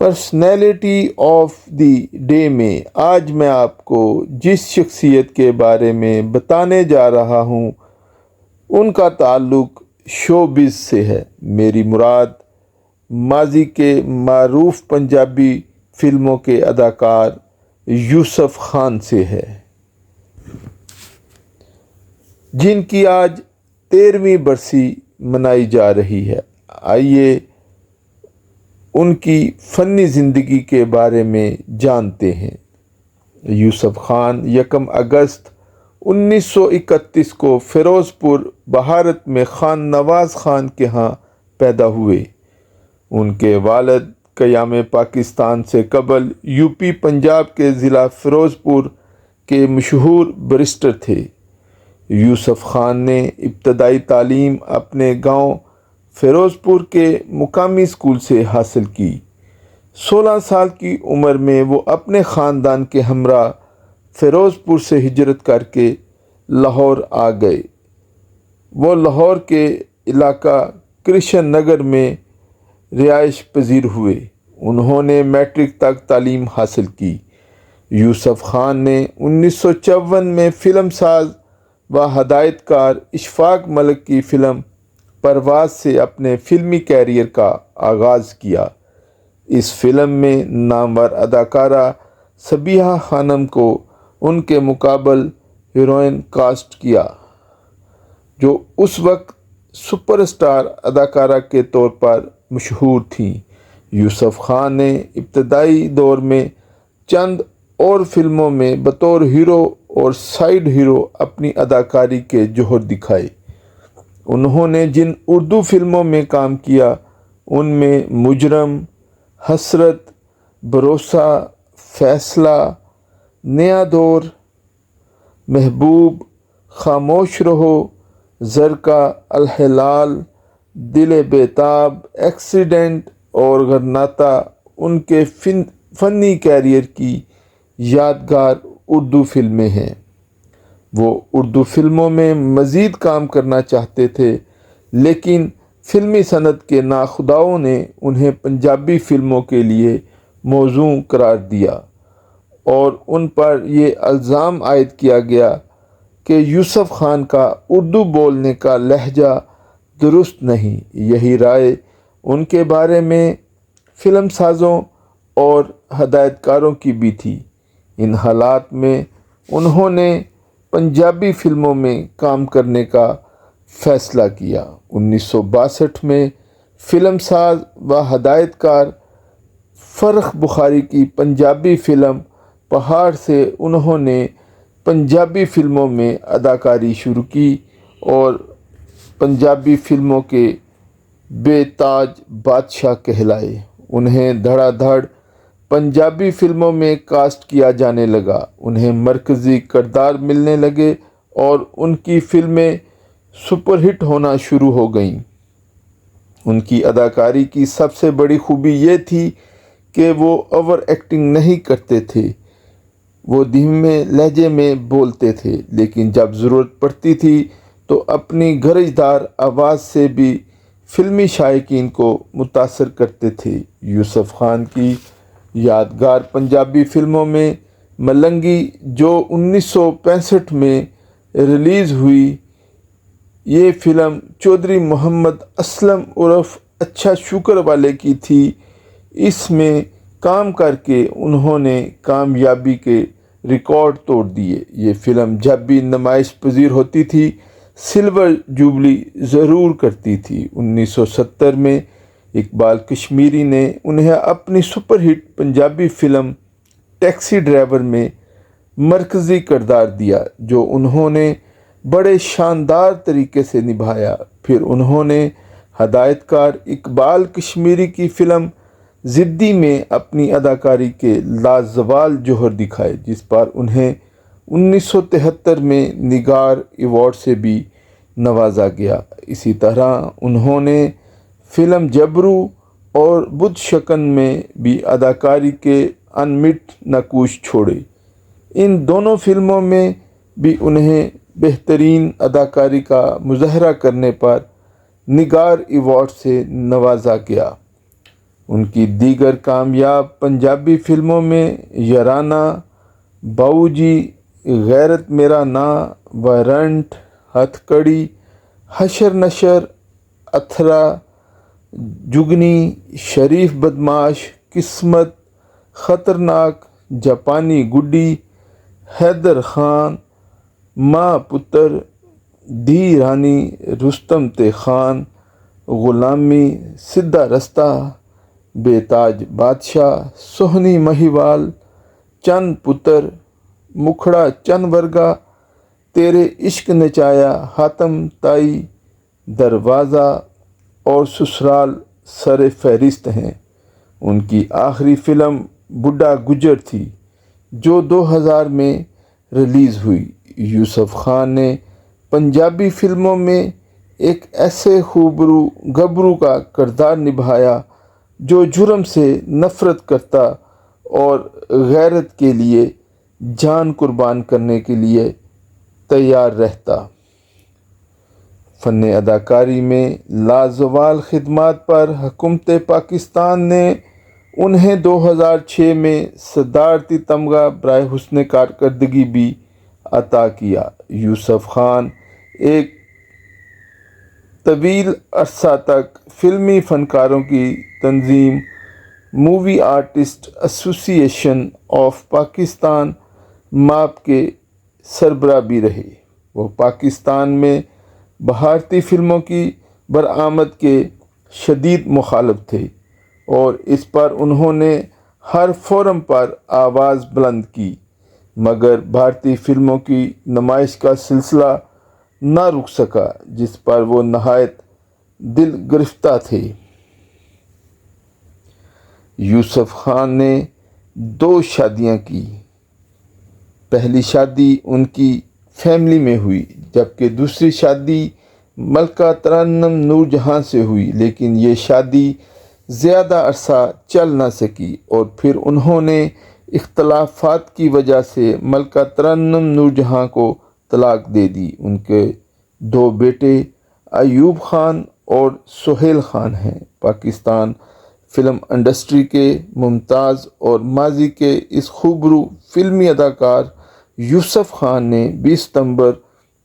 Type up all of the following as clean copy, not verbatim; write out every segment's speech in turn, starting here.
Personality of the day میں آج میں آپ کو جس شخصیت کے بارے میں بتانے جا رہا ہوں ان کا تعلق شوبز سے ہے۔ میری مراد ماضی کے معروف پنجابی فلموں کے اداکار یوسف خان سے ہے، جن کی آج 13ویں برسی منائی جا رہی ہے۔ آئیے ان کی فنی زندگی کے بارے میں جانتے ہیں۔ یوسف خان 1 اگست 1931 کو فیروز پور بھارت میں خان نواز خان کے ہاں پیدا ہوئے۔ ان کے والد قیام پاکستان سے قبل یوپی پنجاب کے ضلع فیروز پور کے مشہور بیرسٹر تھے۔ یوسف خان نے ابتدائی تعلیم اپنے گاؤں فیروز پور کے مقامی اسکول سے حاصل کی۔ 16 سال کی عمر میں وہ اپنے خاندان کے ہمراہ فیروز پور سے ہجرت کر کے لاہور آ گئے۔ وہ لاہور کے علاقہ کرشن نگر میں رہائش پذیر ہوئے۔ انہوں نے میٹرک تک تعلیم حاصل کی۔ یوسف خان نے 1954 میں فلم ساز و ہدایت کار اشفاق ملک کی فلم پرواز سے اپنے فلمی کیریئر کا آغاز کیا۔ اس فلم میں نامور اداکارہ صبیحہ خانم کو ان کے مقابل ہیروئن کاسٹ کیا، جو اس وقت سپر اسٹار اداکارہ کے طور پر مشہور تھیں۔ یوسف خان نے ابتدائی دور میں چند اور فلموں میں بطور ہیرو اور سائیڈ ہیرو اپنی اداکاری کے جوہر دکھائے۔ انہوں نے جن اردو فلموں میں کام کیا ان میں مجرم، حسرت، بھروسہ، فیصلہ، نیا دور، محبوب، خاموش رہو، زرقا، الہلال، دل بیتاب، ایکسیڈنٹ اور غرناطہ ان کے فنی کیریئر کی یادگار اردو فلمیں ہیں۔ وہ اردو فلموں میں مزید کام کرنا چاہتے تھے، لیکن فلمی صنعت کے ناخداؤں نے انہیں پنجابی فلموں کے لیے موزوں قرار دیا اور ان پر یہ الزام عائد کیا گیا کہ یوسف خان کا اردو بولنے کا لہجہ درست نہیں۔ یہی رائے ان کے بارے میں فلم سازوں اور ہدایت کاروں کی بھی تھی۔ ان حالات میں انہوں نے پنجابی فلموں میں کام کرنے کا فیصلہ کیا۔ 1962 میں فلم ساز و ہدایت کار فرخ بخاری کی پنجابی فلم پہاڑ سے انہوں نے پنجابی فلموں میں اداکاری شروع کی اور پنجابی فلموں کے بے تاج بادشاہ کہلائے۔ انہیں دھڑا دھڑ پنجابی فلموں میں کاسٹ کیا جانے لگا، انہیں مرکزی کردار ملنے لگے اور ان کی فلمیں سپر ہٹ ہونا شروع ہو گئیں۔ ان کی اداکاری کی سب سے بڑی خوبی یہ تھی کہ وہ اوور ایکٹنگ نہیں کرتے تھے۔ وہ دھیمے لہجے میں بولتے تھے، لیکن جب ضرورت پڑتی تھی تو اپنی گرجدار آواز سے بھی فلمی شائقین کو متاثر کرتے تھے۔ یوسف خان کی یادگار پنجابی فلموں میں ملنگی، جو 1965 میں ریلیز ہوئی، یہ فلم چودھری محمد اسلم عرف اچھا شکر والے کی تھی۔ اس میں کام کر کے انہوں نے کامیابی کے ریکارڈ توڑ دیے۔ یہ فلم جب بھی نمائش پذیر ہوتی تھی سلور جوبلی ضرور کرتی تھی۔ 1970 میں اقبال کشمیری نے انہیں اپنی super hit Punjabi film taxi driver میں مرکزی کردار دیا، جو انہوں نے بڑے شاندار طریقے سے نبھایا۔ پھر انہوں نے ہدایت کار اقبال کشمیری کی فلم ضدی میں اپنی اداکاری کے لازوال جوہر دکھائے، جس پر انہیں 1973 میں نگار ایوارڈ سے بھی نوازا گیا۔ اسی طرح انہوں نے فلم جبرو اور بدھ شکن میں بھی اداکاری کے انمٹ نقوش چھوڑے۔ ان دونوں فلموں میں بھی انہیں بہترین اداکاری کا مظاہرہ کرنے پر نگار ایوارڈ سے نوازا گیا۔ ان کی دیگر کامیاب پنجابی فلموں میں یارانہ، باؤ جی، غیرت میرا نا، وارنٹ، ہتھ کڑی، حشر نشر، اتھرا، جگنی، شریف بدماش، قسمت، خطرناک، جاپانی گڈی، حیدر خان، ماں پتر، دھی رانی، رستم تے خان، غلامی، سیدھا رستہ، بے تاج بادشاہ، سوہنی مہیوال، چند پتر، مکھڑا چند ورگا، تیرے عشق نچایا، حاتم تائی، دروازہ اور سسرال سر فہرست ہیں۔ ان کی آخری فلم بڈھا گجر تھی جو 2000 میں ریلیز ہوئی۔ یوسف خان نے پنجابی فلموں میں ایک ایسے خوبرو گبرو کا کردار نبھایا جو جرم سے نفرت کرتا اور غیرت کے لیے جان قربان کرنے کے لیے تیار رہتا۔ فن اداکاری میں لازوال خدمات پر حکومت پاکستان نے انہیں 2006 میں صدارتی تمغہ برائے حسن کارکردگی بھی عطا کیا۔ یوسف خان ایک طویل عرصہ تک فلمی فنکاروں کی تنظیم مووی آرٹسٹ ایسوسی ایشن آف پاکستان ماپ کے سربراہ بھی رہے۔ وہ پاکستان میں بھارتی فلموں کی برآمد کے شدید مخالف تھے اور اس پر انہوں نے ہر فورم پر آواز بلند کی، مگر بھارتی فلموں کی نمائش کا سلسلہ نہ رک سکا جس پر وہ نہایت دل گرفتہ تھے۔ یوسف خان نے 2 شادیاں کی۔ پہلی شادی ان کی فیملی میں ہوئی جبکہ دوسری شادی ملکہ ترنم نور جہاں سے ہوئی، لیکن یہ شادی زیادہ عرصہ چل نہ سکی اور پھر انہوں نے اختلافات کی وجہ سے ملکہ ترنم نور جہاں کو طلاق دے دی۔ ان کے 2 بیٹے ایوب خان اور سہیل خان ہیں۔ پاکستان فلم انڈسٹری کے ممتاز اور ماضی کے اس خوبرو فلمی اداکار یوسف خان نے 20 ستمبر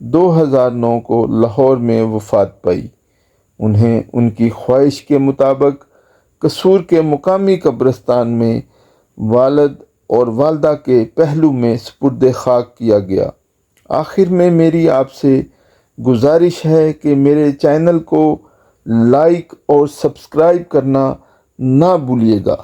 2009 کو لاہور میں وفات پائی۔ انہیں ان کی خواہش کے مطابق قصور کے مقامی قبرستان میں والد اور والدہ کے پہلو میں سپرد خاک کیا گیا۔ آخر میں میری آپ سے گزارش ہے کہ میرے چینل کو لائک اور سبسکرائب کرنا نہ بھولیے گا۔